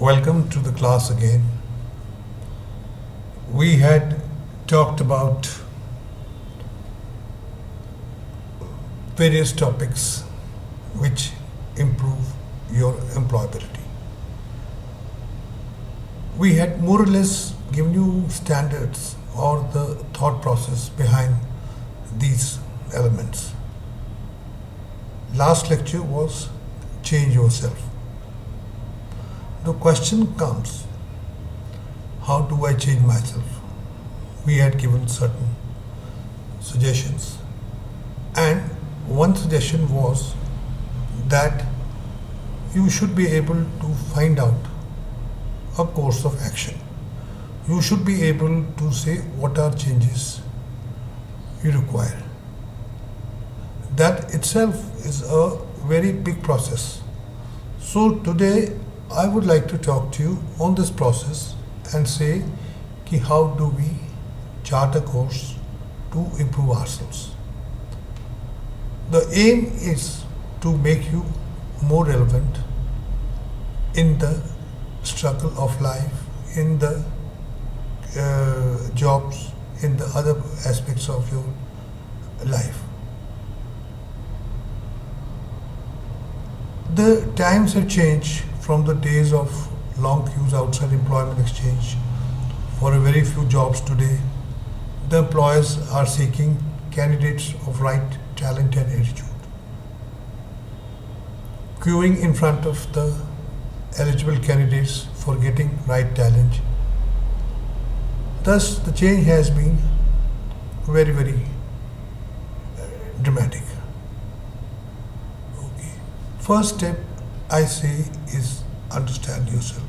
Welcome to the class again. We had talked about various topics which improve your employability. We had more or less given you standards or the thought process behind these elements. Last lecture was change yourself. The question comes, how do I change myself? We had given certain suggestions, and one suggestion was that you should be able to find out a course of action. You should be able to say what are changes you require. That itself is a very big process. So today I would like to talk to you on this process and say ki how do we chart a course to improve ourselves. The aim is to make you more relevant in the struggle of life, in the jobs, in the other aspects of your life. The times have changed from the days of long queues outside employment exchange for a very few jobs today. The employers are seeking candidates of right talent and attitude. Queuing in front of the eligible candidates for getting right talent. Thus, the change has been very dramatic. Okay. First step I say is understand yourself.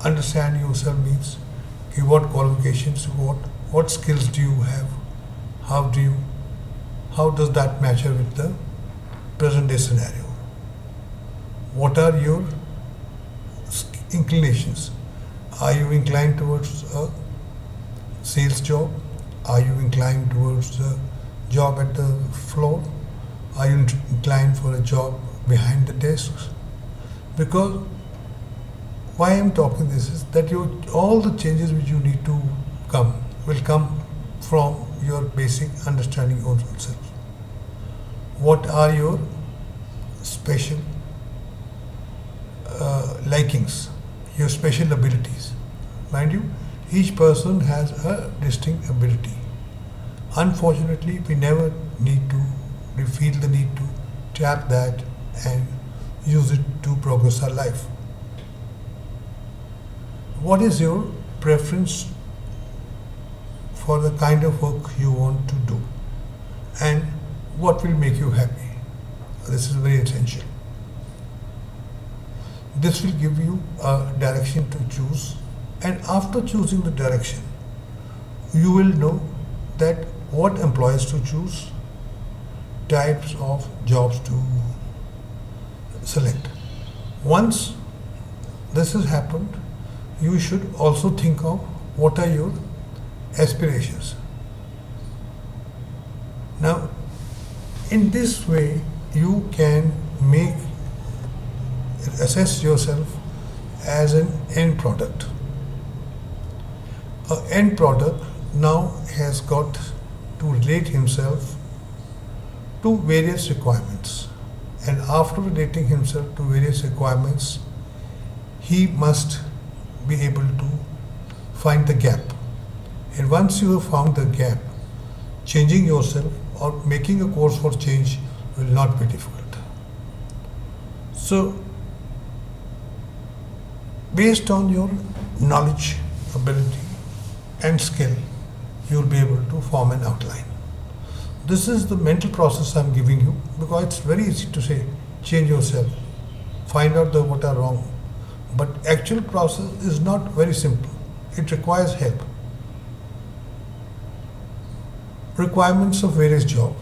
Understand yourself means okay, what qualifications you got, what skills do you have, how does that match up with the present day scenario? What are your inclinations? Are you inclined towards a sales job? Are you inclined towards a job at the floor? Are you inclined for a job behind the desks? Because why I'm talking this is that all the changes which you need to come will come from your basic understanding of yourself. What are your special likings, your special abilities? Mind you, each person has a distinct ability. Unfortunately, we feel the need to tap that and use it to progress our life. What is your preference for the kind of work you want to do, and what will make you happy? This is very essential. This will give you a direction to choose, and after choosing the direction, you will know that what employers to choose, types of jobs to select. Once this has happened, you should also think of what are your aspirations. Now, in this way, you can assess yourself as an end product. An end product now has got to relate himself to various requirements, and after relating himself to various requirements, he must be able to find the gap. And once you have found the gap, changing yourself or making a course for change will not be difficult. So, based on your knowledge, ability, and skill, you will be able to form an outline. This is the mental process I'm giving you because it's very easy to say, change yourself, find out what are wrong. But actual process is not very simple. It requires help. Requirements of various job.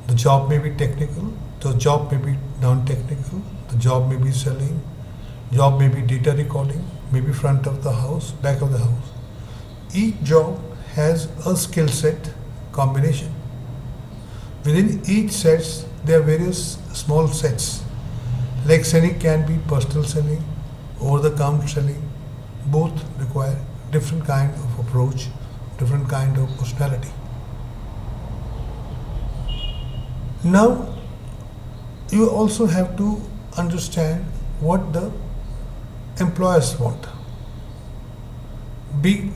The job may be technical, the job may be non-technical, the job may be selling, job may be data recording, maybe front of the house, back of the house. Each job has a skill set combination. Within each sets, there are various small sets Like selling can be personal selling, over the counter selling. Both require different kind of approach, different kind of personality. Now you also have to understand what the employers want. Big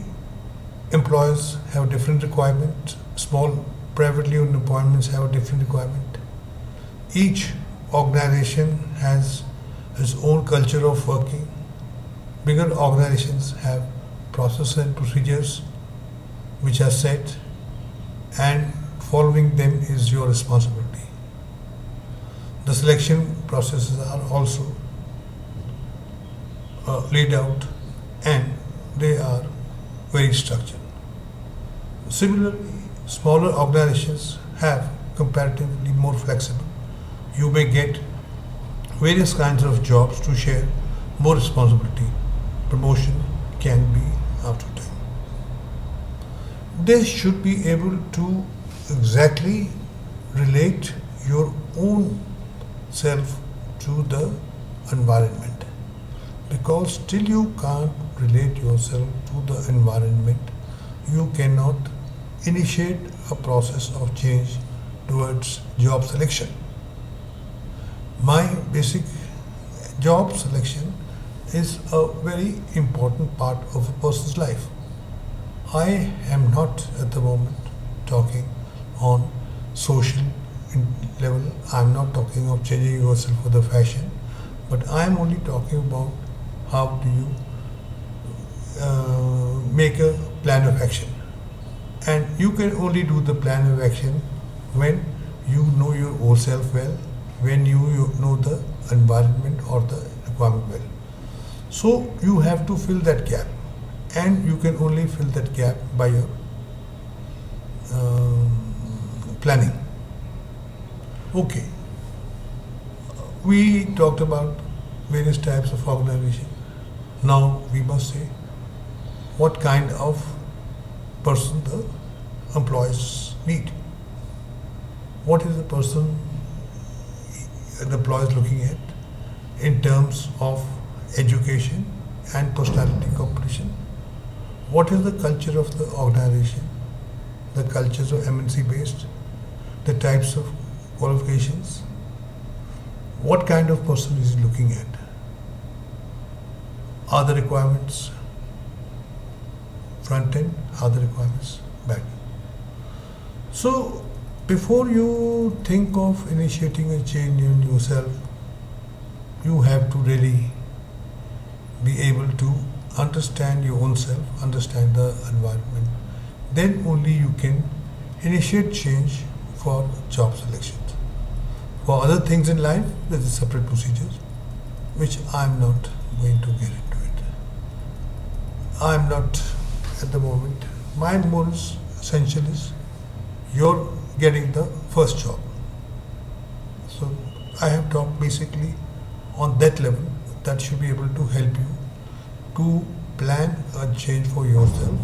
employers have different requirements, small privately owned appointments have a different requirement. Each organization has its own culture of working. Bigger organizations have processes and procedures which are set, and following them is your responsibility. The selection processes are also laid out, and they are very structured. Similarly, smaller organizations have comparatively more flexible. You may get various kinds of jobs to share more responsibility. Promotion can be after time. They should be able to exactly relate your own self to the environment, because till you can't relate yourself to the environment, you cannot initiate a process of change towards job selection. My basic job selection is a very important part of a person's life. I am not at the moment talking on social level. I'm not talking of changing yourself for the fashion, but I'm only talking about how do you make a plan of action. And you can only do the plan of action when you know your own self well, when you know the environment or the requirement well. So you have to fill that gap, and you can only fill that gap by your planning. Okay, we talked about various types of organization. Now we must say what kind of person the employees need. What is the person the employer is looking at in terms of education and personality competition? What is the culture of the organization? The cultures of MNC based, the types of qualifications. What kind of person is he looking at? Are the requirements front end? Are the requirements back end? So before you think of initiating a change in yourself, you have to really be able to understand your own self, understand the environment. Then only you can initiate change for job selections. For other things in life, there is separate procedures, which I'm not going to get into it. I'm not at the moment. My most essential is you're getting the first job. So I have talked basically on that level. That should be able to help you to plan a change for yourself,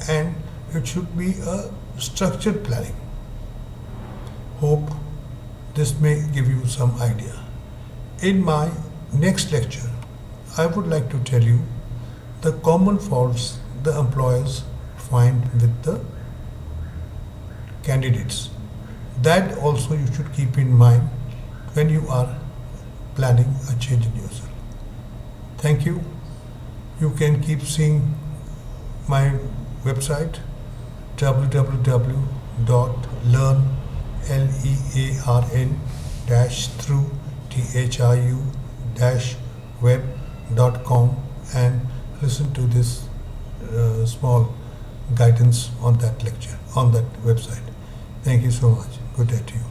and it should be a structured planning. Hope this may give you some idea. In my next lecture, I would like to tell you the common faults the employers find with the candidates. That also you should keep in mind when you are planning a change in yourself. Thank you. You can keep seeing my website www.learn-through-web.com and listen to this small guidance on that lecture, on that website. Thank you so much. Good day to you.